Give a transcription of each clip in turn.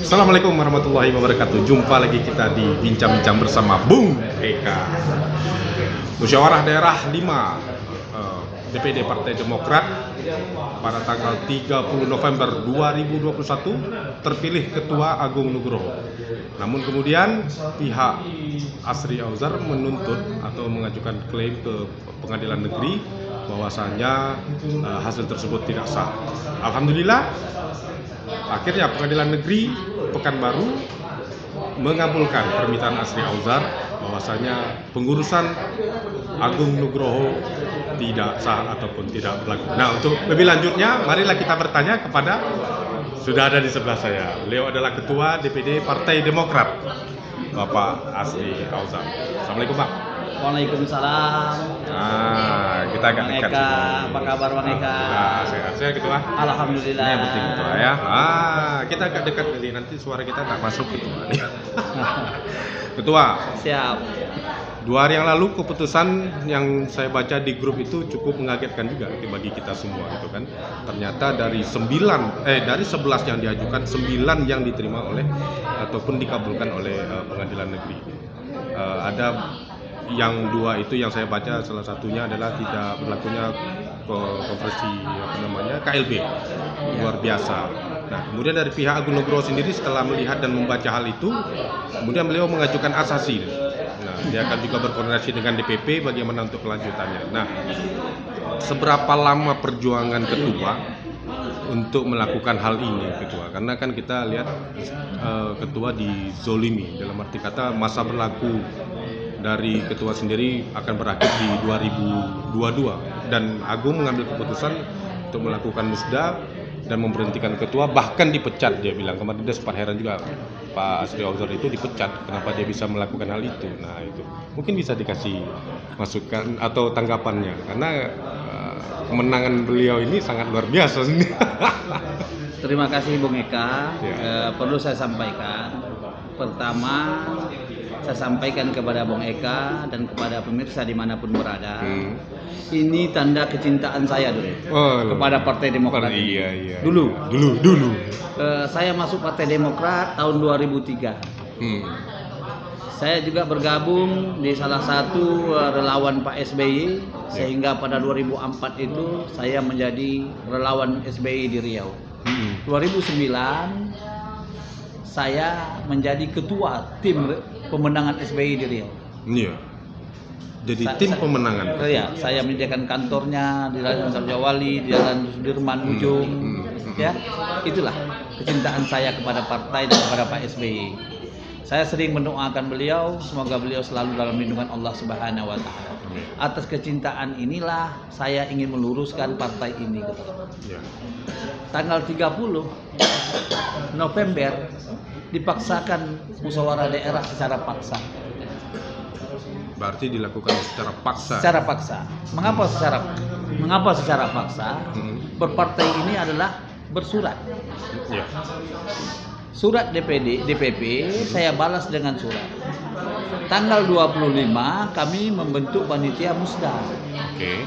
Assalamualaikum warahmatullahi wabarakatuh. Jumpa lagi kita di Bincang-Bincang bersama Bung Eka. Musyawarah Daerah 5 DPD Partai Demokrat pada tanggal 30 November 2021 terpilih Ketua Agung Nugroho. Namun kemudian pihak Asri Auzar menuntut atau mengajukan klaim ke Pengadilan Negeri bahwasanya hasil tersebut tidak sah. Alhamdulillah, akhirnya Pengadilan Negeri Pekanbaru mengabulkan permintaan Asri Auzar bahwasanya pengurusan Agung Nugroho tidak sah ataupun tidak berlaku. Nah, untuk lebih lanjutnya, marilah kita bertanya kepada, sudah ada di sebelah saya. Beliau adalah Ketua DPD Partai Demokrat, Bapak Asri Auzar. Assalamualaikum, Pak. Waalaikumsalam. Kita agak Bang dekat. Eka, apa kabar Bang Eka? Sehat Ketua. Alhamdulillah. Ini yang penting Ketua ya. Kita agak dekat, jadi nanti suara kita tak masuk Ketua. Ketua. Siap. 2 hari yang lalu keputusan yang saya baca di grup itu cukup mengagetkan juga bagi kita semua gitu kan. Ternyata dari 11 yang diajukan, 9 yang diterima oleh ataupun dikabulkan oleh Pengadilan Negeri. Ada yang 2 itu yang saya baca, salah satunya adalah tidak berlakunya konversi KLB, luar biasa. Nah, kemudian dari pihak Agung Nugroho sendiri setelah melihat dan membaca hal itu, kemudian beliau mengajukan asasi. Nah, dia akan juga berkoordinasi dengan DPP bagaimana untuk kelanjutannya. Nah, seberapa lama perjuangan Ketua untuk melakukan hal ini, Ketua? Karena kan kita lihat Ketua dizolimi, dalam arti kata masa berlaku dari Ketua sendiri akan berakhir di 2022 dan Agung mengambil keputusan untuk melakukan musda dan memberhentikan Ketua, bahkan dipecat. Dia bilang kemarin, dia sempat heran juga, Pak Asri Auzar itu dipecat, kenapa dia bisa melakukan hal itu. Nah, itu mungkin bisa dikasih masukan atau tanggapannya, karena kemenangan beliau ini sangat luar biasa sini. Terima kasih Bung Eka. Ya. Perlu saya sampaikan, pertama saya sampaikan kepada Bung Eka dan kepada pemirsa dimanapun berada, ini tanda kecintaan saya dulu kepada Partai Demokrat. Iya. Dulu. Saya Saya masuk Partai Demokrat tahun 2003. Saya juga bergabung di salah satu relawan Pak SBY, sehingga pada 2004 itu saya menjadi relawan SBY di Riau. 2009 saya menjadi ketua tim pemenangan SBY di Riau. Iya. Jadi tim pemenangan. Ya, saya menyediakan kantornya di Jalan Sarjawali, di Jalan Sudirman Ujung. Ya, itulah kecintaan saya kepada partai dan kepada Pak SBY. Saya sering mendoakan beliau, semoga beliau selalu dalam lindungan Allah Subhanahu wa taala. Atas kecintaan inilah saya ingin meluruskan partai ini. Ya. Tanggal 30 November dipaksakan musyawarah daerah secara paksa. Berarti dilakukan secara paksa. Secara paksa. Mengapa secara paksa? Berpartai ini adalah bersurat. Ya. Surat DPP saya balas dengan surat. Tanggal 25 kami membentuk panitia musda. Oke.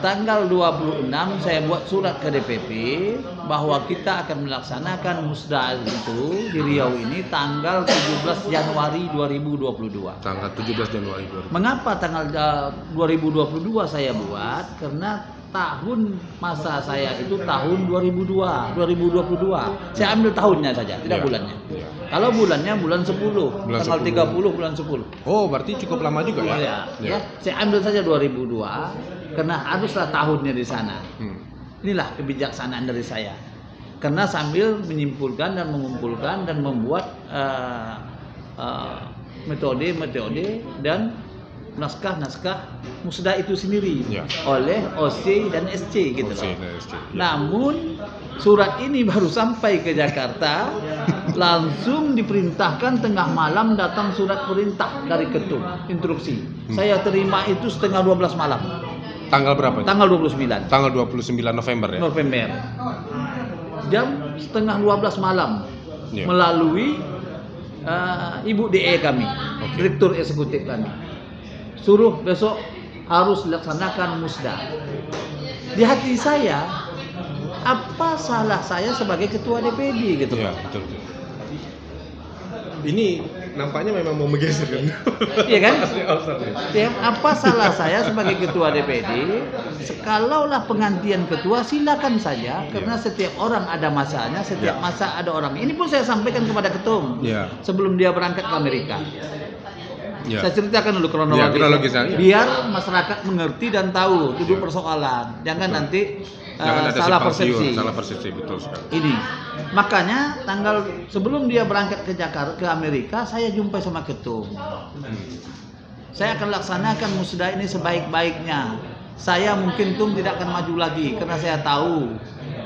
Tanggal 26 saya buat surat ke DPP bahwa kita akan melaksanakan musda itu di Riau ini tanggal 17 Januari 2022. Tanggal 17 Januari 2022. Mengapa tanggal 2022 saya buat? Karena tahun masa saya itu tahun 2022. Saya ambil tahunnya saja, tidak bulannya. Kalau bulannya bulan 10, tanggal 30 bulan 10. Oh, berarti cukup lama juga ya? Ya. Saya ambil saja 2002 karena haruslah tahunnya di sana. Inilah kebijaksanaan dari saya. Karena sambil menyimpulkan dan mengumpulkan dan membuat metode dan naskah musda itu sendiri oleh OC dan SC gitu loh. Namun surat ini baru sampai ke Jakarta, langsung diperintahkan tengah malam datang surat perintah dari ketum instruksi. Saya terima itu setengah 12 malam. Tanggal berapa? Tanggal 29. Tanggal 29 November ya? November. Jam setengah 12 malam melalui Ibu DE kami, Direktur Eksekutif kami. Suruh besok harus dilaksanakan musda. Di hati saya, apa salah saya sebagai ketua DPD gitu? Iya, betul. ini nampaknya memang mau menggeser kan? Iya kan? Asli All-Star nih. Ya, apa salah saya sebagai ketua DPD? Sekalaulah penggantian ketua silakan saja, karena setiap orang ada masanya, setiap masa ada orang. Ini pun saya sampaikan kepada ketum sebelum dia berangkat ke Amerika. Saya ceritakan dulu kronologisnya, biar masyarakat mengerti dan tahu duduk persoalan. Jangan nanti salah persepsi. Salah persepsi, betul sekali. Ini makanya sebelum dia berangkat ke Jakarta, ke Amerika, saya jumpa sama ketum. Saya akan laksanakan musda ini sebaik-baiknya. Saya mungkin tidak akan maju lagi karena saya tahu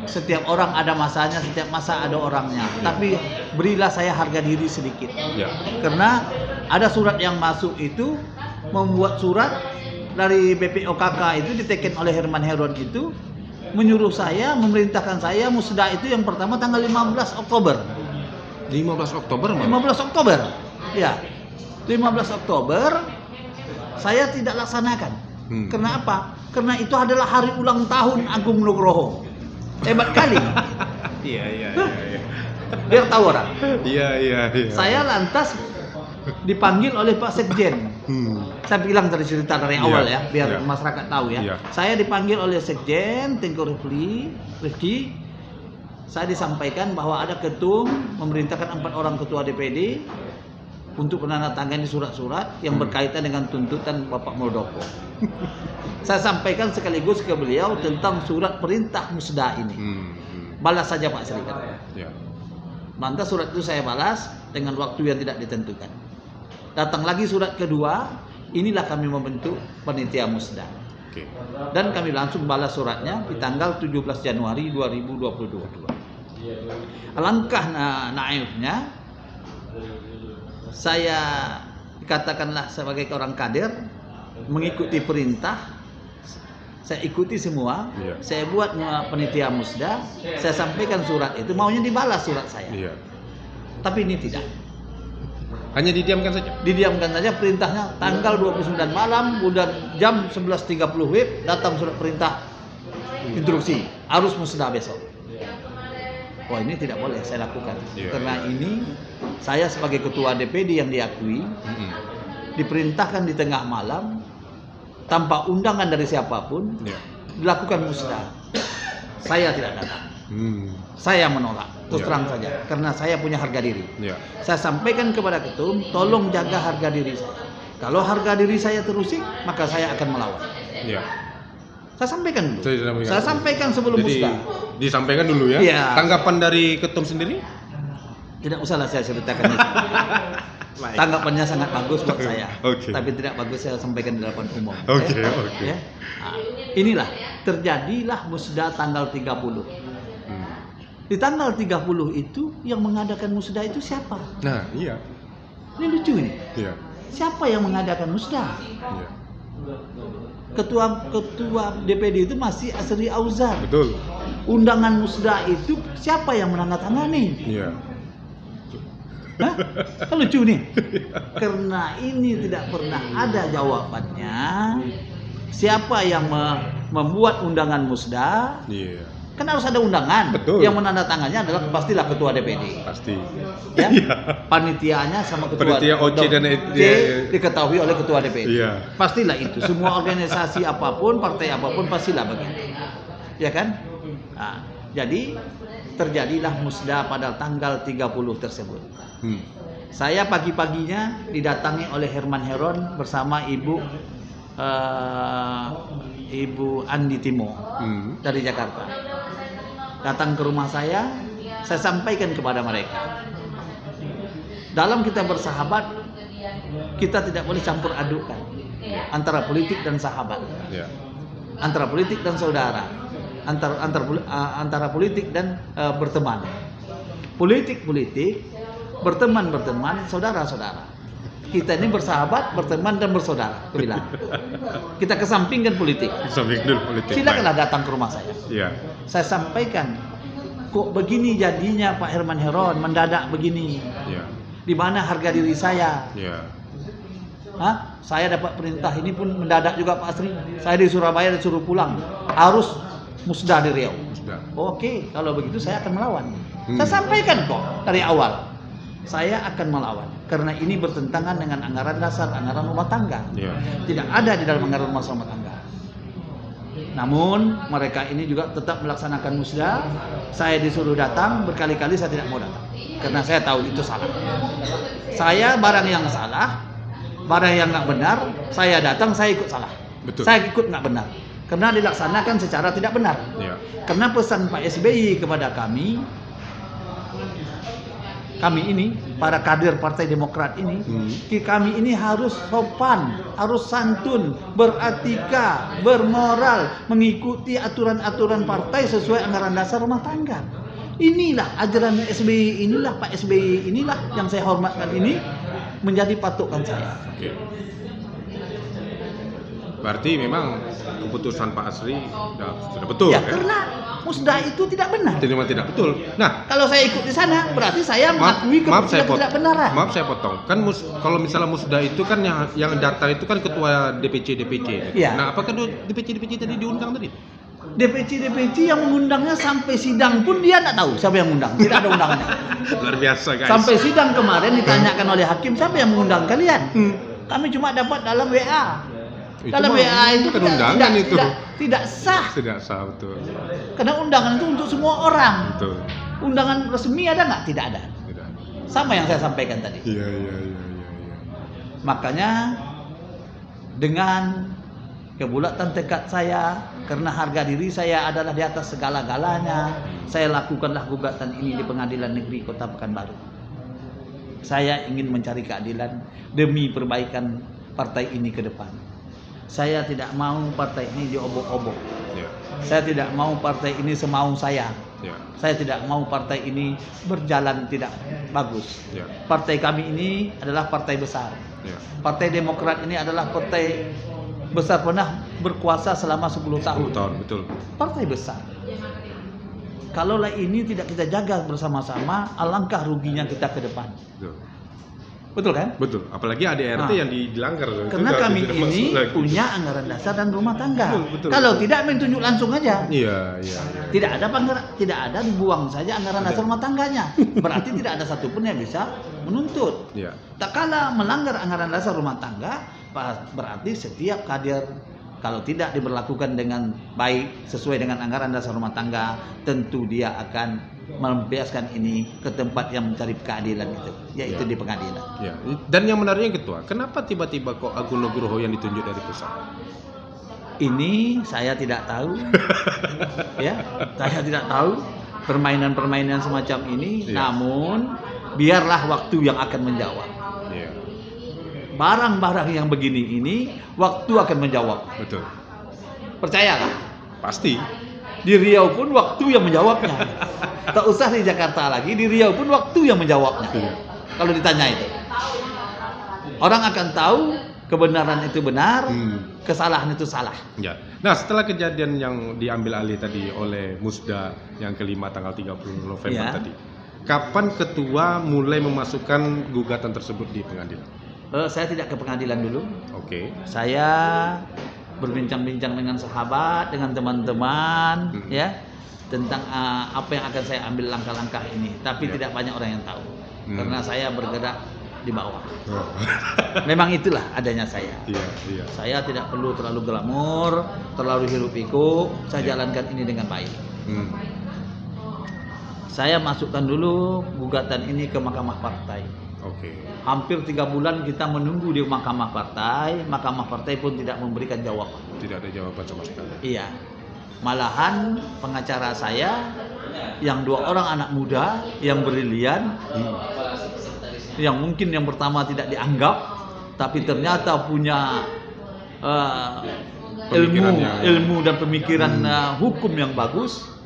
setiap orang ada masanya, setiap masa ada orangnya. Tapi berilah saya harga diri sedikit. Karena ada surat yang masuk itu, membuat surat dari BPOKK itu diteken oleh Herman Heron itu, menyuruh saya, memerintahkan saya musda itu yang pertama tanggal 15 Oktober. 15 Oktober malah? 15 Oktober. Ya. 15 Oktober saya tidak laksanakan. Karena apa? Karena itu adalah hari ulang tahun Agung Nugroho. Hebat kali. Iya. Biar tahu orang. Iya. Saya lantas dipanggil oleh Pak Sekjen. Saya bilang cerita dari awal ya, biar masyarakat tahu ya. Saya dipanggil oleh Sekjen Tengku Rifki. Saya disampaikan bahwa ada ketum memerintahkan 4 orang ketua DPD untuk menandatangani surat-surat yang berkaitan dengan tuntutan Bapak Muldoko. Saya sampaikan sekaligus ke beliau tentang surat perintah musda ini. Balas saja Pak Sri. Lantas surat itu saya balas dengan waktu yang tidak ditentukan. Datang lagi surat kedua, inilah kami membentuk panitia musda. Dan kami langsung balas suratnya di tanggal 17 Januari 2022. Alangkah naifnya, saya katakanlah sebagai orang kader mengikuti perintah, saya ikuti semua, saya buat panitia musda, saya sampaikan surat itu, maunya dibalas surat saya. Tapi ini tidak. Hanya didiamkan saja? Didiamkan saja, perintahnya tanggal 29 malam, bulan jam 11.30 WIB, datang surat perintah instruksi, harus musda besok. Wah, ini tidak boleh saya lakukan. Karena ini saya sebagai ketua DPD yang diakui, diperintahkan di tengah malam tanpa undangan dari siapapun, dilakukan musda. Saya tidak datang. Saya menolak, terus terang saja, karena saya punya harga diri. Saya sampaikan kepada ketum, tolong jaga harga diri saya. Kalau harga diri saya terusik, maka saya akan melawan. Saya sampaikan dulu. Saya sampaikan sebelum musda. Disampaikan dulu ya? Tanggapan dari ketum sendiri? Tidak usahlah saya ceritakan itu. Tanggapannya sangat bagus buat saya. Tapi tidak bagus saya sampaikan di depan umum. Ya? Nah, inilah, terjadilah musda tanggal 30. Di tanggal 30 itu yang mengadakan musda itu siapa? Nah, iya. Ini lucu ini. Siapa yang mengadakan musda? Ketua DPD itu masih Asri Auzar. Betul. Undangan musda itu siapa yang menandatangani? Kan lucu nih. Karena ini tidak pernah ada jawabannya. Siapa yang membuat undangan musda? Kan harus ada undangan. Betul. Yang menandatangannya adalah pastilah ketua DPD. Pasti. Ya. Panitianya sama ketua Panitia OC dan diketahui oleh ketua DPD. Pastilah itu. Semua organisasi apapun, partai apapun pastilah begitu. Ya kan? Nah, jadi terjadilah musda pada tanggal 30 tersebut. Saya pagi-paginya didatangi oleh Herman Heron bersama Ibu Andi Timo dari Jakarta. Datang ke rumah saya sampaikan kepada mereka. Dalam kita bersahabat, kita tidak boleh campur adukan antara politik dan sahabat, antara politik dan saudara, antara politik dan berteman. Politik, berteman, saudara-saudara. Kita ini bersahabat, berteman dan bersaudara. Aku bilang. Kita kesampingkan politik. Silakanlah datang ke rumah saya. Saya sampaikan, kok begini jadinya Pak Herman Heron mendadak begini. Di mana harga diri saya? Saya dapat perintah ini pun mendadak juga Pak Asri. Saya di Surabaya disuruh pulang. Harus musda di Riau. Oke, kalau begitu saya akan melawan. Saya sampaikan kok dari awal. saya akan melawan karena ini bertentangan dengan anggaran dasar, anggaran rumah tangga. Ya. Tidak ada di dalam anggaran rumah tangga. Namun mereka ini juga tetap melaksanakan musda. Saya disuruh datang berkali-kali, saya tidak mau datang karena saya tahu itu salah. Saya barang yang salah, barang yang nggak benar, saya datang, saya ikut salah. Betul. Saya ikut nggak benar karena dilaksanakan secara tidak benar. Ya. Karena pesan Pak SBY kepada kami ini, para kader Partai Demokrat ini, kami ini harus sopan, harus santun, beretika, bermoral, mengikuti aturan-aturan partai sesuai anggaran dasar rumah tangga. Inilah ajaran SBY, inilah Pak SBY, inilah yang saya hormatkan ini menjadi patokan saya. Oke. Berarti memang keputusan Pak Asri sudah betul Ya, kan? karena musda itu tidak benar. Tidak betul. Nah, Kalau saya ikut di sana, berarti saya mengakui ketidakbenaran. Maaf saya potong. Kan kalau misalnya musda itu kan yang datang itu kan ketua DPC gitu. Iya. Nah, apakah DPC tadi diundang tadi? DPC yang mengundangnya sampai sidang pun dia tidak tahu siapa yang mengundang. Tidak ada undangannya. Luar biasa, guys. Sampai sidang kemarin ditanyakan oleh hakim siapa yang mengundang kalian. Kami cuma dapat dalam WA. Dalam WA itu kan undangan itu. Tidak sah. Tidak sah, betul. Karena undangan itu untuk semua orang. Betul. Undangan resmi ada nggak? Tidak ada. Tidak. Sama yang saya sampaikan tadi. Iya. Makanya dengan kebulatan tekad saya, karena harga diri saya adalah di atas segala-galanya, saya lakukanlah gugatan ini di Pengadilan Negeri Kota Pekanbaru. Saya ingin mencari keadilan demi perbaikan partai ini ke depan. Saya tidak mau partai ini diobok-obok. Ya. Saya tidak mau partai ini semau saya. Ya. Saya tidak mau partai ini berjalan tidak bagus. Ya. Partai kami ini adalah partai besar. Ya. Partai Demokrat ini adalah partai besar, pernah berkuasa selama 10 tahun. 10 tahun, betul. Partai besar. Kalaulah ini tidak kita jaga bersama-sama, alangkah ruginya kita ke depan. Betul. Betul kan? Betul. Apalagi ADRT yang dilanggar. Karena itu kami tidak ini masuk lagi. punya anggaran dasar dan rumah tangga. Betul. Kalau tidak main tunjuk langsung aja. Iya. Tidak ada dibuang saja anggaran dasar rumah tangganya. Berarti tidak ada satupun yang bisa menuntut. Iya. Tak kala melanggar anggaran dasar rumah tangga, berarti setiap kader kalau tidak diberlakukan dengan baik sesuai dengan anggaran dasar rumah tangga, tentu dia akan melampiaskan ini ke tempat yang mencari keadilan itu, yaitu di pengadilan. Ya. Dan yang menariknya ketua, kenapa tiba-tiba kok Agung Nugroho yang ditunjuk dari pusat? Ini saya tidak tahu. Ya, saya tidak tahu permainan-permainan semacam ini. Ya. Namun biarlah waktu yang akan menjawab. Iya. Barang-barang yang begini ini waktu akan menjawab. Betul. Percayalah. Pasti. Di Riau pun waktu yang menjawabnya. Tak usah di Jakarta lagi, di Riau pun waktu yang menjawabnya. Kalau ditanya itu, orang akan tahu kebenaran itu benar, kesalahan itu salah. Ya. Nah, setelah kejadian yang diambil alih tadi oleh Musda yang kelima tanggal 30 November Ya. tadi, kapan ketua mulai memasukkan gugatan tersebut di pengadilan? Saya tidak ke pengadilan dulu. Oke. Saya berbincang-bincang dengan sahabat, dengan teman-teman, ya, tentang apa yang akan saya ambil langkah-langkah ini. Tapi tidak banyak orang yang tahu, karena saya bergerak di bawah. Memang itulah adanya saya. Iya. Saya tidak perlu terlalu glamor, terlalu hiruk-pikuk. Saya jalankan ini dengan baik. Saya masukkan dulu gugatan ini ke Mahkamah Partai. Oke. Hampir 3 bulan kita menunggu di Mahkamah Partai. Mahkamah Partai pun tidak memberikan jawaban. Tidak ada jawaban sama sekali. Iya. Malahan pengacara saya yang 2 orang anak muda yang brilian, yang mungkin yang pertama tidak dianggap, tapi ternyata punya ilmu dan pemikiran hukum yang bagus,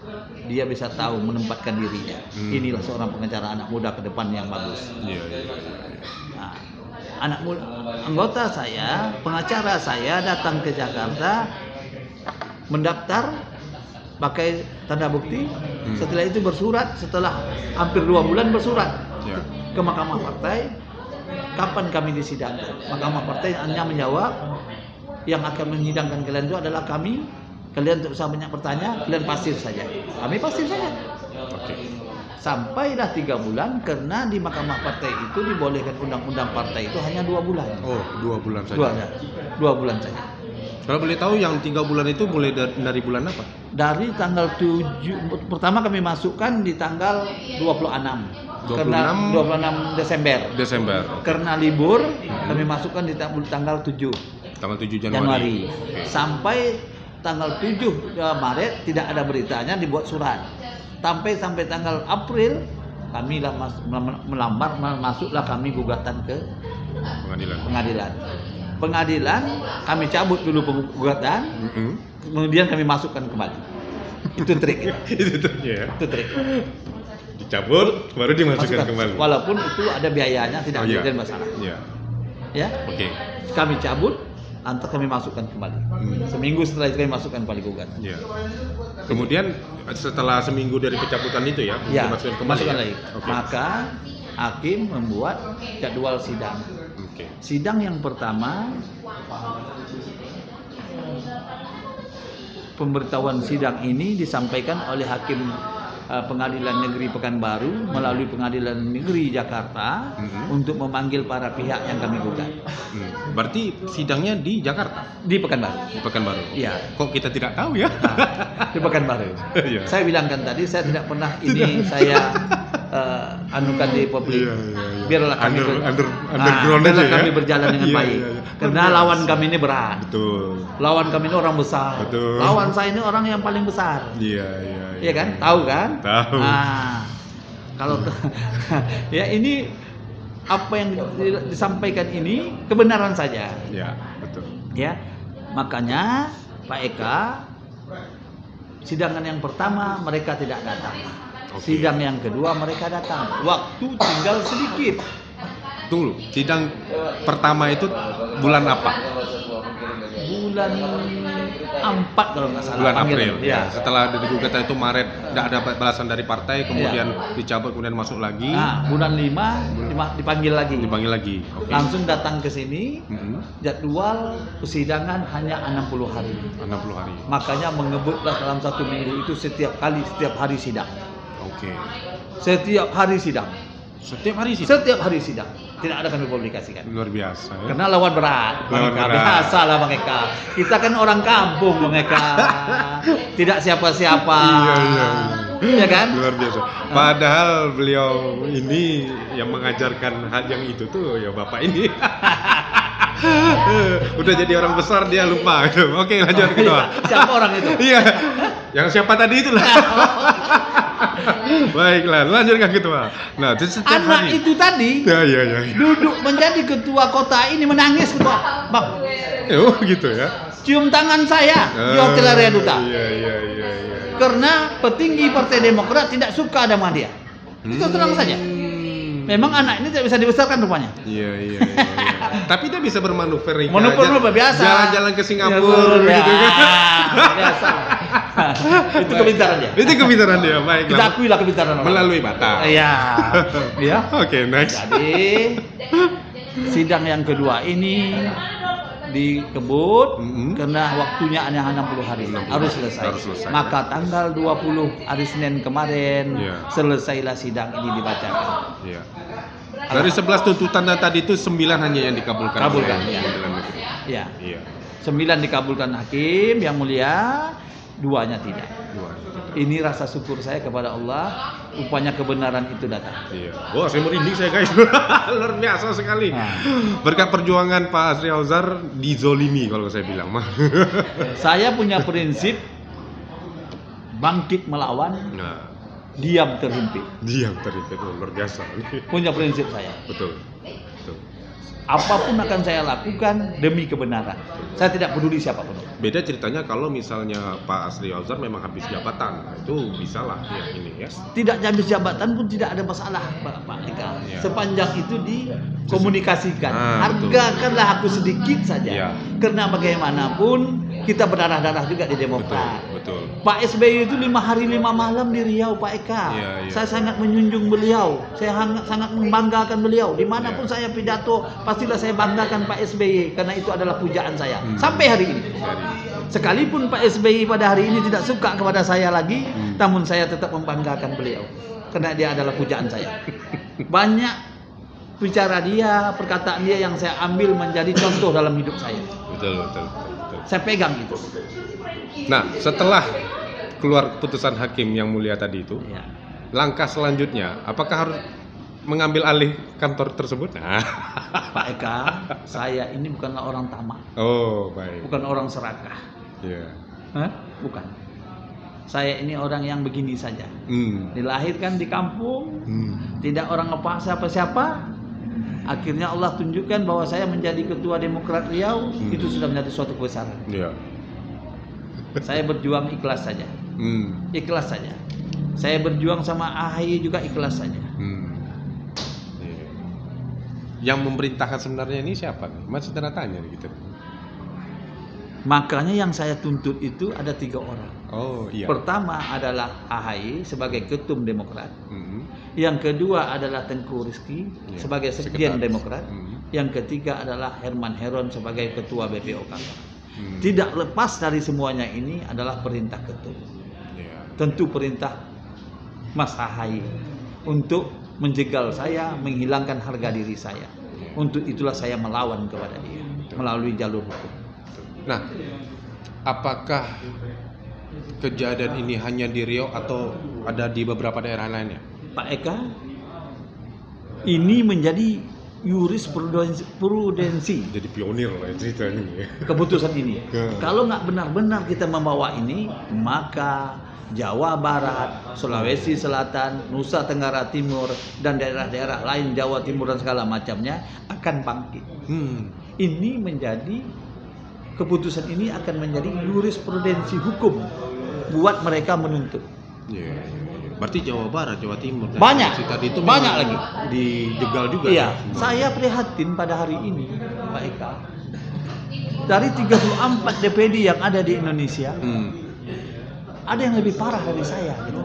dia bisa tahu menempatkan dirinya. Inilah seorang pengacara anak muda ke depan yang bagus. Iya. Nah, anak muda, anggota saya, pengacara saya datang ke Jakarta, mendaftar, pakai tanda bukti. Setelah itu bersurat, setelah hampir 2 bulan bersurat ke Mahkamah Partai, kapan kami disidangkan. Mahkamah Partai hanya menjawab, yang akan menyidangkan kalian itu adalah kami. Kalian tidak usah banyak bertanya, kalian pasif saja. Kami pasif saja. Oke. Sampailah 3 bulan karena di Mahkamah Partai itu dibolehkan undang-undang partai itu hanya 2 bulan. Oh, 2 bulan saja. 2 bulan saja. Kalau boleh tahu yang 3 bulan itu mulai dari bulan apa? Dari tanggal 7 pertama kami masukkan di tanggal 26. 26 Karena 26 Desember. Desember. Karena libur kami masukkan di tanggal 7 Tanggal 7 Januari. Januari. Oke. Sampai tanggal 7 Maret tidak ada beritanya, dibuat surat. Sampai tanggal April kami lah melamar, masuklah kami gugatan ke pengadilan. Kami cabut dulu gugatan, kemudian kami masukkan kembali. Itu trik. Itu triknya ya. Itu trik. Dicabut baru dimasukkan kembali. Walaupun itu ada biayanya, tidak ada masalah. Iya. Ya. Oke. Kami cabut, antar kami masukkan kembali. Seminggu setelah itu kami masukkan kembali gugatan. Iya. Kemudian setelah seminggu dari pencabutan itu ya, Ya, dimasukkan kembali. masukkan Ya? lagi. Oke. Maka hakim membuat jadwal sidang. Oke. Sidang yang pertama, pemberitahuan sidang ini disampaikan oleh hakim Pengadilan Negeri Pekanbaru melalui Pengadilan Negeri Jakarta untuk memanggil para pihak yang kami gugat. Berarti sidangnya di Jakarta? Di Pekanbaru. Di Pekanbaru. Iya. Kok kita tidak tahu ya? Di Pekanbaru. Iya. Saya bilangkan tadi, saya tidak pernah ini saya anukan di publik. Iya. Biarlah kami underground biarlah aja ya? kami berjalan dengan Iya, baik. iya. Karena lawan kami ini berat. Betul. Lawan kami ini orang besar. Betul. Lawan saya ini orang yang paling besar. Iya. Iya kan? Tahu kan? Tahu. Nah, kalau ya ini apa yang disampaikan ini kebenaran saja. Iya, betul. Ya. Makanya Pak Eka, sidangan yang pertama mereka tidak datang. Oke. Sidang yang kedua mereka datang. Waktu tinggal sedikit. Tunggu, sidang pertama itu bulan apa? Bulan 4 kalau nggak salah. Bulan panggilan. April. Ya. Setelah digugatan itu Maret, tidak ada balasan dari partai, kemudian dicabut, kemudian masuk lagi, Nah, bulan 5 dipanggil lagi. dipanggil lagi. Oke. Langsung datang ke sini. Jadwal persidangan hanya 60 hari. 60 hari. Makanya mengebutlah dalam 1 minggu itu setiap hari sidang. Oke. Setiap hari sidang. Setiap hari sih. Setiap hari sidang. Tidak ada kami publikasikan. Luar biasa. Ya? Karena lawan berat. Lawan Bang Eka. berat. Biasa lah Bang Eka. Kita kan orang kampung Bang Eka. Tidak siapa-siapa. Iya. Iya kan? Luar biasa. Padahal beliau ini yang mengajarkan hal yang itu tuh ya Bapak ini. Udah jadi orang besar dia lupa gitu. Oke, lanjut kedua. Siapa orang itu? Iya. Yang siapa tadi itulah. Baiklah, lanjutkan kedua. Nah, setiap Anak hari. itu tadi Ya. duduk menjadi ketua kota ini menangis ketua. Bang, Oh, gitu ya. cium tangan saya di Hotel Area Duta. Iya. Karena petinggi Partai Demokrat tidak suka ada sama dia. Itu terang saja. Memang anak ini tidak bisa dibesarkan rupanya. Iya. Tapi dia bisa bermanuver. Rika. Manuver biasa. Jalan-jalan ke Singapura Ya, gitu kan. biasa. Itu kepintaran dia. Itu kepintaran dia, baik. Kita akui lah kepintaran orang. Melalui Batak. Iya. Ya. Oke, next. Jadi sidang yang kedua ini dikebut karena waktunya hanya 60 hari. 60 Harus selesai. harus selesai. Maka tanggal 20 hari Senin kemarin Iya. selesailah sidang ini dibacakan. Iya. Dari 11 tuntutan tadi itu 9 hanya yang dikabulkan. Kabulkan, oleh ya. Pengadilan Negeri. Ya. Iya. 9 dikabulkan hakim yang mulia, 2-nya tidak. 2. Ini rasa syukur saya kepada Allah, rupanya kebenaran itu datang. Iya. Wah, saya merinding saya guys. Luar biasa sekali. Nah. Berkat perjuangan Pak Asri Alzar dizolimi kalau saya bilang mah. Saya punya prinsip bangkit melawan, Nah, diam terhimpit. diam tadi itu luar biasa. Punya prinsip saya. Betul. Apapun akan saya lakukan demi kebenaran. Saya tidak peduli siapapun. Beda ceritanya kalau misalnya Pak Asri Alzar memang habis jabatan, nah, itu bisa lah ya ini ya. Tidak habis jabatan pun tidak ada masalah, Pak Eka. Ya. Sepanjang itu dikomunikasikan. Ah, betul. Hargakanlah aku sedikit saja. Ya. Karena bagaimanapun kita berdarah-darah juga di Demokrat. Betul. Pak SBY itu 5 hari 5 malam di Riau, Pak Eka. Iya. Saya sangat menjunjung beliau. Saya sangat membanggakan beliau. Dimanapun Iya. saya pidato, pastilah saya banggakan Pak SBY karena itu adalah pujaan saya. Sampai hari ini. Sekalipun Pak SBY pada hari ini tidak suka kepada saya lagi, namun saya tetap membanggakan beliau. karena dia adalah pujaan saya. Banyak bicara dia, perkataan dia yang saya ambil menjadi contoh dalam hidup saya. Betul. Saya pegang itu. Nah, setelah keluar keputusan hakim yang mulia tadi itu, Ya. langkah selanjutnya, apakah harus mengambil alih kantor tersebut? Nah. Pak Eka, saya ini bukanlah orang tamak, Oh, baik. bukan orang serakah. Iya. Hah? Bukan. Saya ini orang yang begini saja. Dilahirkan di kampung, tidak orang apa siapa-siapa. Akhirnya Allah tunjukkan bahwa saya menjadi ketua Demokrat Riau, itu sudah menjadi suatu kebesaran. Iya. Saya berjuang ikhlas saja. Ikhlas saja. Saya berjuang sama AHY juga ikhlas saja. Iya. Yang memerintahkan sebenarnya ini siapa? Masih tanda tanya gitu. Makanya yang saya tuntut itu ada 3 orang. Oh iya. Pertama adalah AHY sebagai ketum Demokrat. Mhm. Yang kedua adalah Tengku Rizky Iya, sebagai sekjen sekretaris. Demokrat. Yang ketiga adalah Herman Heron sebagai ketua BPO Kalbar. Tidak lepas dari semuanya ini adalah perintah ketum. Iya. Tentu perintah Mas AHY untuk menjegal saya, menghilangkan harga diri saya. Untuk itulah saya melawan kepada dia melalui jalur hukum. Nah, apakah kejadian ini hanya di Riau atau ada di beberapa daerah lainnya? Pak Eka, ini menjadi jurisprudensi Jadi pionir lah cerita ini. keputusan ini. Ya. Kalau nggak benar-benar kita membawa ini, maka Jawa Barat, Sulawesi Selatan, Nusa Tenggara Timur, dan daerah-daerah lain Jawa Timur dan segala macamnya akan bangkit. Ini menjadi keputusan ini akan menjadi jurisprudensi hukum buat mereka menuntut. Iya. Berarti Jawa Barat, Jawa Timur, dan Banyak. Sulawesi tadi itu Banyak memang lagi. dijegal juga. Iya, ya? saya prihatin pada hari ini, Pak Eka. Dari 34 DPD yang ada di Indonesia, ada yang lebih parah dari saya gitu.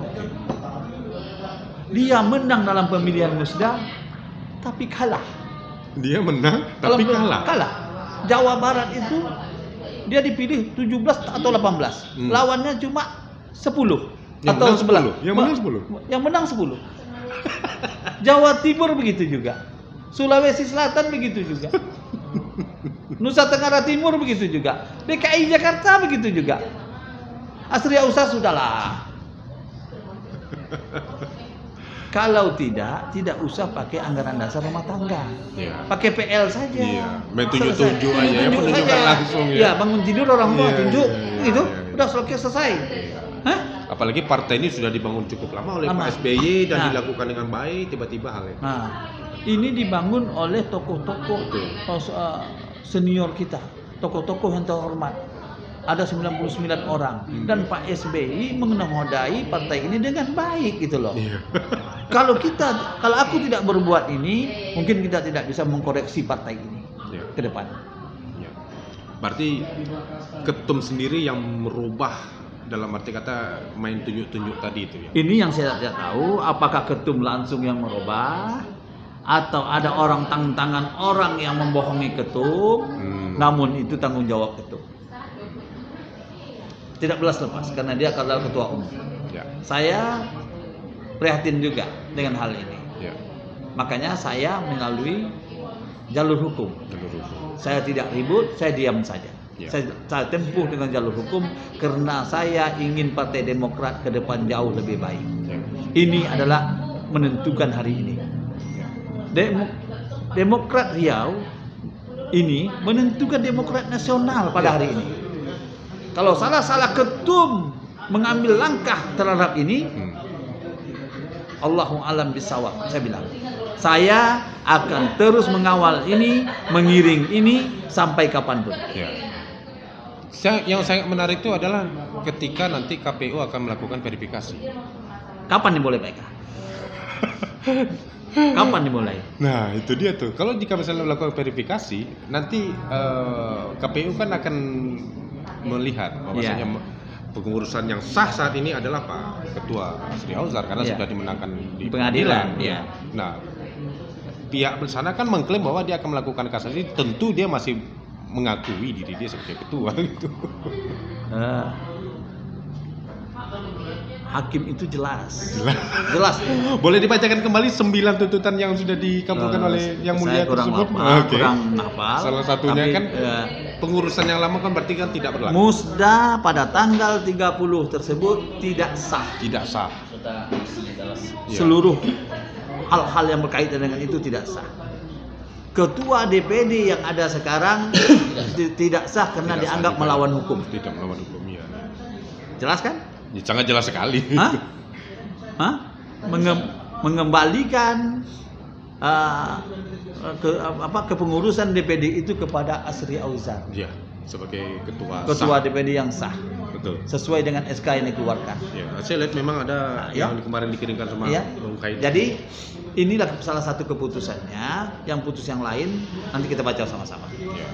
Dia menang dalam pemilihan musda tapi kalah. Dia menang tapi kalah. Kalah. Jawa Barat itu dia dipilih 17 atau 18. Lawannya cuma 10 Yang atau menang 11. 10. Yang menang 10. Yang menang 10. Jawa Timur begitu juga. Sulawesi Selatan begitu juga. Nusa Tenggara Timur begitu juga. DKI Jakarta begitu juga. Astria Usa sudahlah. Kalau tidak usah pakai anggaran dasar rumah tangga. Iya. Pakai PL saja. Iya, main tunjuk-tunjuk Selesai. aja ya, Tunjuk penunjukan saja. langsung ya. Ya, bangun tidur orang tua Iya, tunjuk, iya, gitu. iya. Udah selesai. Hah? Apalagi partai ini sudah dibangun cukup lama oleh Lama. Pak SBY dan Nah. dilakukan dengan baik, tiba-tiba hal itu. Nah, ini dibangun oleh tokoh-tokoh senior kita, tokoh-tokoh yang terhormat. Ada 99 orang dan Pak SBY mengenodai partai ini dengan baik gitu loh. Iya. Kalau aku tidak berbuat ini, mungkin kita tidak bisa mengkoreksi partai ini Iya. ke depan. Iya. Berarti ketum sendiri yang merubah dalam arti kata main tunjuk-tunjuk tadi itu ya. Ini yang saya tidak tahu, apakah ketum langsung yang merubah atau ada orang tangan orang yang membohongi ketum. Namun itu tanggung jawab ketum. Tidak belas lepas karena dia adalah ketua umum. Ya. Saya prihatin juga dengan hal ini. Ya. Makanya saya melalui jalur hukum. Jalur hukum. Saya tidak ribut, saya diam saja. Ya. Saya tempuh dengan jalur hukum karena saya ingin Partai Demokrat ke depan jauh lebih baik. Ya. Ini adalah menentukan hari ini. Demokrat Riau ini menentukan Demokrat nasional pada hari ini. Kalau salah ketum mengambil langkah terhadap ini, Allahu alam bisawab, saya bilang. Saya akan terus mengawal ini, mengiring ini sampai kapanpun. Ya. Yang sangat menarik itu adalah ketika nanti KPU akan melakukan verifikasi. Kapan dimulai, Pak Eka? Kapan dimulai? Nah, itu dia tuh. Kalau jika misalnya melakukan verifikasi, nanti KPU kan akan melihat bahwasanya pengurusan yang sah saat ini adalah Pak Ketua Asri Auzar karena sudah dimenangkan di pengadilan. Ya. Nah, pihak sana kan mengklaim bahwa dia akan melakukan kasasi, tentu dia masih mengakui diri dia sebagai ketua gitu. hakim itu jelas. Boleh dibacakan kembali 9 tuntutan yang sudah dikabulkan oleh Yang Mulia saya kurang tersebut? kurang hafal. Salah satunya tapi, kan pengurusan yang lama kan berarti kan tidak berlaku. musda pada tanggal 30 tersebut tidak sah. Tidak sah. Ya. Seluruh hal-hal yang berkaitan dengan itu tidak sah. Ketua DPD yang ada sekarang tidak sah karena Tidak sah dianggap juga. melawan hukum. Tidak melawan hukum, ya. Jelas kan? Ya, sangat jelas sekali. Hah? Hah? Mengembalikan kepengurusan DPD itu kepada Asri Auzar, Ya, sebagai ketua ketua sah. DPD yang sah, Betul. sesuai dengan SK yang dikeluarkan. Ya, saya lihat memang ada Ya. yang kemarin dikirimkan sama Ya. Bung Kaid. Jadi inilah salah satu keputusannya. Yang putus yang lain nanti kita baca sama-sama. Ya.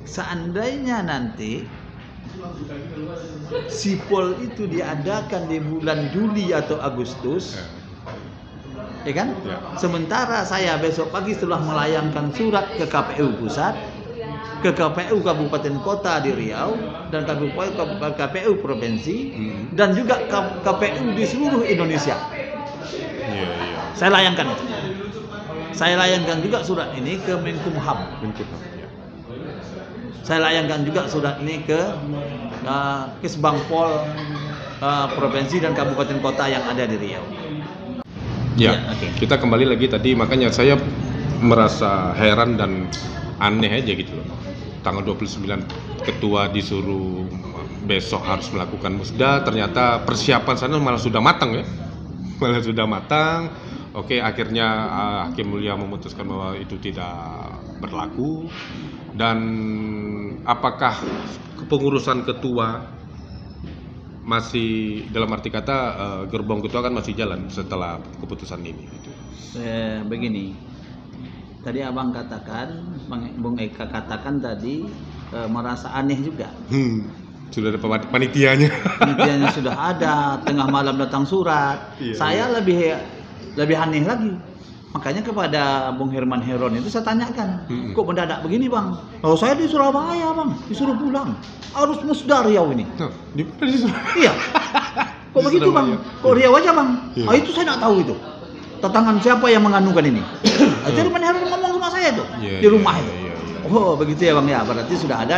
Seandainya nanti sipol itu diadakan di bulan Juli atau Agustus, ya kan? Ya. Sementara saya besok pagi setelah melayangkan surat ke KPU pusat, ke KPU Kabupaten Kota di Riau, dan KPU Provinsi, dan juga KPU di seluruh Indonesia. Iya. Saya layangkan itu. Saya layangkan juga surat ini ke Menkumham. Menkumham, ya. Saya layangkan juga surat ini ke Kesbangpol Provinsi dan Kabupaten Kota yang ada di Riau. Ya, Ya, oke. kita kembali lagi tadi, makanya saya merasa heran dan aneh aja gitu loh. Tanggal 29 ketua disuruh besok harus melakukan musda, ternyata persiapan sana malah sudah matang ya. Malah sudah matang. Oke, akhirnya Hakim Mulia memutuskan bahwa itu tidak berlaku. Dan apakah kepengurusan ketua masih, dalam arti kata gerbong ketua kan masih jalan setelah keputusan ini gitu. Begini, tadi abang katakan, Bung Eka katakan tadi merasa aneh juga. Sudah ada panitianya. Panitianya sudah ada, tengah malam datang surat. Iya, Saya lebih aneh lagi. Makanya kepada Bung Herman Heron itu saya tanyakan, kok mendadak begini bang? Oh saya di Surabaya bang, disuruh pulang, harus musda Riau ini. Nah, di mana di sana? Iya. Kok Di begitu bang? Surabaya. Kok Riau aja bang? Iya. Itu saya nggak tahu itu. Tantangan siapa yang menganukan ini? Itu Herman Heron ngomong sama saya tuh Iya, di rumah iya, itu. iya, iya. Oh begitu ya bang ya, berarti sudah ada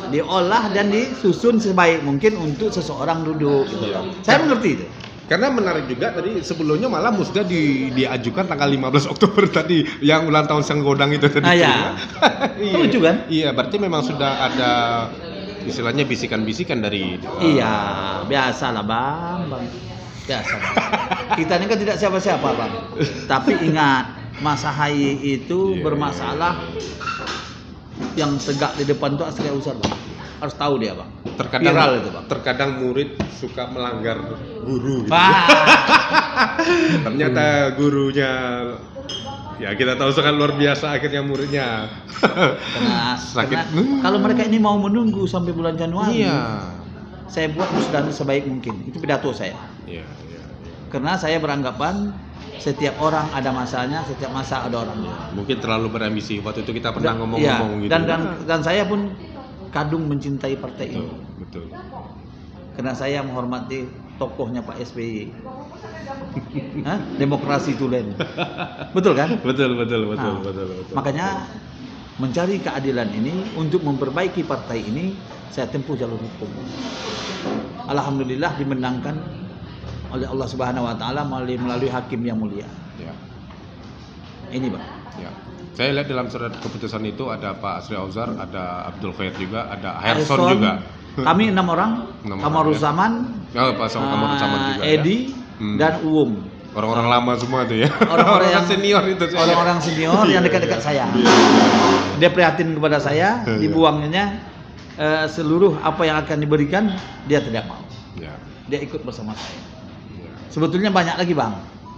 diolah dan disusun sebaik mungkin untuk seseorang duduk. Gitu. Iya. Saya mengerti itu. Karena menarik juga tadi sebelumnya malah musda diajukan tanggal 15 Oktober tadi yang ulang tahun Sang Godang itu tadi. Ya. Iya. Lucu kan? Iya, berarti memang sudah ada istilahnya bisikan-bisikan dari Iya, biasa lah bang. Biasa bang. Kita ini kan tidak siapa-siapa bang. Tapi ingat, Mas Ahaye itu Iya, bermasalah. Yang tegak di depan itu Asri Auzar bang. Harus tahu dia bang. Viral itu bang. Terkadang murid suka melanggar guru gitu. Wah. Ternyata gurunya ya kita tahu sangat luar biasa, akhirnya muridnya sakit. Karena kalau mereka ini mau menunggu sampai bulan Januari, Iya. saya buat musdah sebaik mungkin. Itu pidato saya. Iya. Karena saya beranggapan setiap orang ada masanya, setiap masa ada orangnya. Mungkin terlalu berambisi. Waktu itu kita pernah ngomong-ngomong gitu. Dan saya pun kadung mencintai partai ini. Betul. Karena saya menghormati tokohnya Pak SBY. Hah? Demokrasi tulen. Betul kan? Betul. Nah, makanya mencari keadilan ini untuk memperbaiki partai ini, saya tempuh jalur hukum. Alhamdulillah dimenangkan oleh Allah Subhanahu wa taala melalui hakim yang mulia. Ya. Ini, Bang. Ya. Saya lihat dalam surat keputusan itu ada Pak Asri Auzar, ada Abdul Khair juga, ada Harrison juga. Kami 6 orang, 6 Kamaruzaman, Oh, Pak Kamaruzaman juga. Edi, ya. dan Uwum. Orang-orang lama semua tuh ya. Orang-orang yang senior itu. Orang-orang senior yang dekat-dekat saya. Dia prihatin kepada saya, dibuangnya seluruh apa yang akan diberikan dia tidak mau. Ya. Dia ikut bersama saya. Ya. Sebetulnya banyak lagi bang.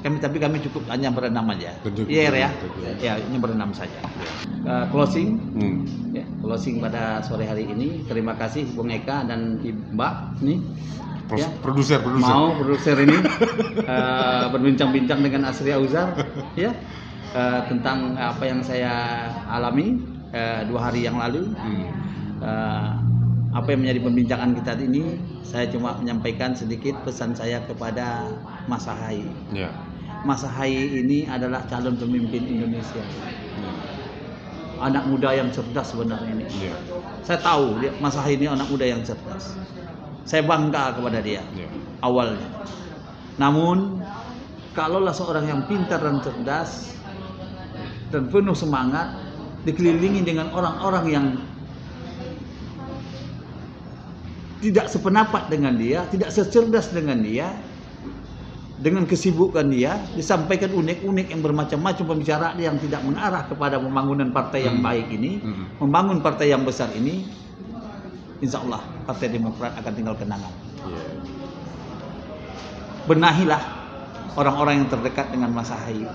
Tapi kami cukup hanya berenam aja. Iya ya. Ya ini berenam saja. Closing. Ya, closing pada sore hari ini. Terima kasih Bung Eka dan Mbak nih. Ya, Produser. Mau produser ini berbincang-bincang dengan Asri Auzar ya tentang apa yang saya alami 2 hari yang lalu. apa yang menjadi pembincangan kita ini, saya cuma menyampaikan sedikit pesan saya kepada Mas Ahaye. Ya. Mas Ahaye ini adalah calon pemimpin Indonesia. Ya. Anak muda yang cerdas sebenarnya ini. Ya. Saya tahu Mas Ahaye ini anak muda yang cerdas. Saya bangga kepada dia Ya. awalnya. Namun kalaulah seorang yang pintar dan cerdas dan penuh semangat dikelilingi dengan orang-orang yang tidak sependapat dengan dia, tidak secerdas dengan dia, dengan kesibukan dia, disampaikan unek-unek yang bermacam-macam pembicaraan yang tidak mengarah kepada pembangunan partai yang baik ini, membangun partai yang besar ini, insya Allah Partai Demokrat akan tinggal kenangan. Ya. Benahilah orang-orang yang terdekat dengan Mas Ahaye.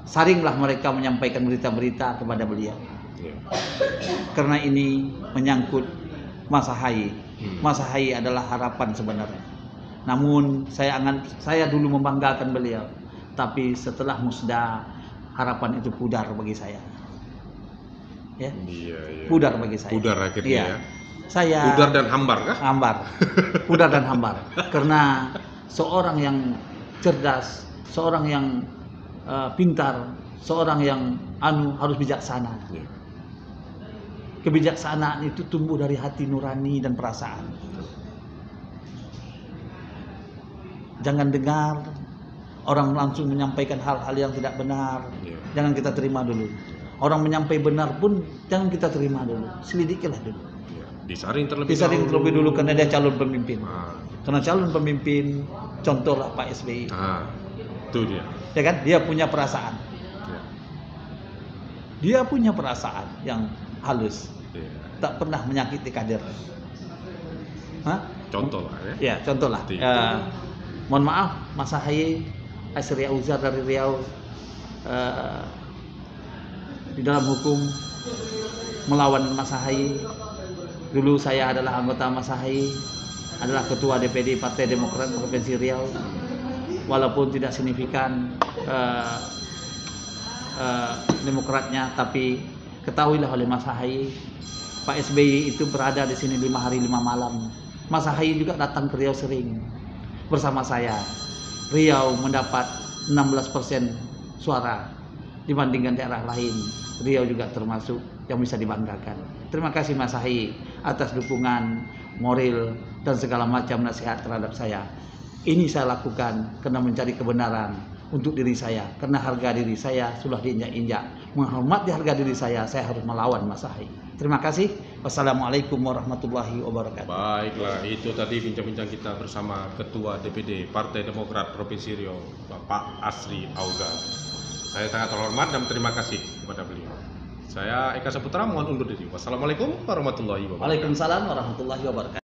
Saringlah mereka menyampaikan berita-berita kepada beliau. Ya. Karena ini menyangkut Mas Ahaye. Mas Ahaye adalah harapan sebenarnya. Namun saya dulu membanggakan beliau, tapi setelah musda harapan itu pudar bagi saya. Ya. Iya, iya. Pudar bagi saya. Pudar akhirnya Iya. ya. Saya Pudar dan hambar kah? hambar. Pudar dan hambar. Karena seorang yang cerdas, seorang yang pintar, seorang yang harus bijaksana. Ya. Kebijaksanaan itu tumbuh dari hati nurani dan perasaan. Jangan dengar orang langsung menyampaikan hal-hal yang tidak benar. Ya. Jangan kita terima dulu. Orang menyampaikan benar pun jangan kita terima dulu. Selidikilah dulu. Ya. Disaring Terlebih dulu karena dia calon pemimpin. Ah. Karena calon pemimpin, contohlah Pak SBY. Ah. Itu dia. Ya kan? Dia punya perasaan. Ya. Dia punya perasaan yang halus. Ya. Tak pernah menyakiti kader. Hah? Contoh lah ya. Ya, contohlah. Seperti itu. Mohon maaf, Mas Ahaye, Asri Auzar dari Riau, di dalam hukum melawan Mas Ahaye. Dulu saya adalah anggota Mas Ahaye, adalah ketua DPD Partai Demokrat Provinsi Riau. Walaupun tidak signifikan demokratnya, tapi ketahuilah oleh Mas Ahaye, Pak SBY itu berada di sini 5 hari 5 malam. Mas Ahaye juga datang ke Riau sering bersama saya. Riau mendapat 16% suara dibandingkan daerah lain. Riau juga termasuk yang bisa dibanggakan. Terima kasih Mas Ahaye atas dukungan moral dan segala macam nasihat terhadap saya. Ini saya lakukan karena mencari kebenaran untuk diri saya, karena harga diri saya sudah diinjak-injak. Menghormati harga diri saya harus melawan Mas Ahaye. Terima kasih. Wassalamualaikum warahmatullahi wabarakatuh. Baiklah, itu tadi bincang-bincang kita bersama Ketua DPD Partai Demokrat Provinsi Riau, Bapak Asri Auzar. Saya sangat terhormat dan terima kasih kepada beliau. Saya Eka Saputra mohon undur diri. Wassalamualaikum warahmatullahi wabarakatuh. Waalaikumsalam warahmatullahi wabarakatuh.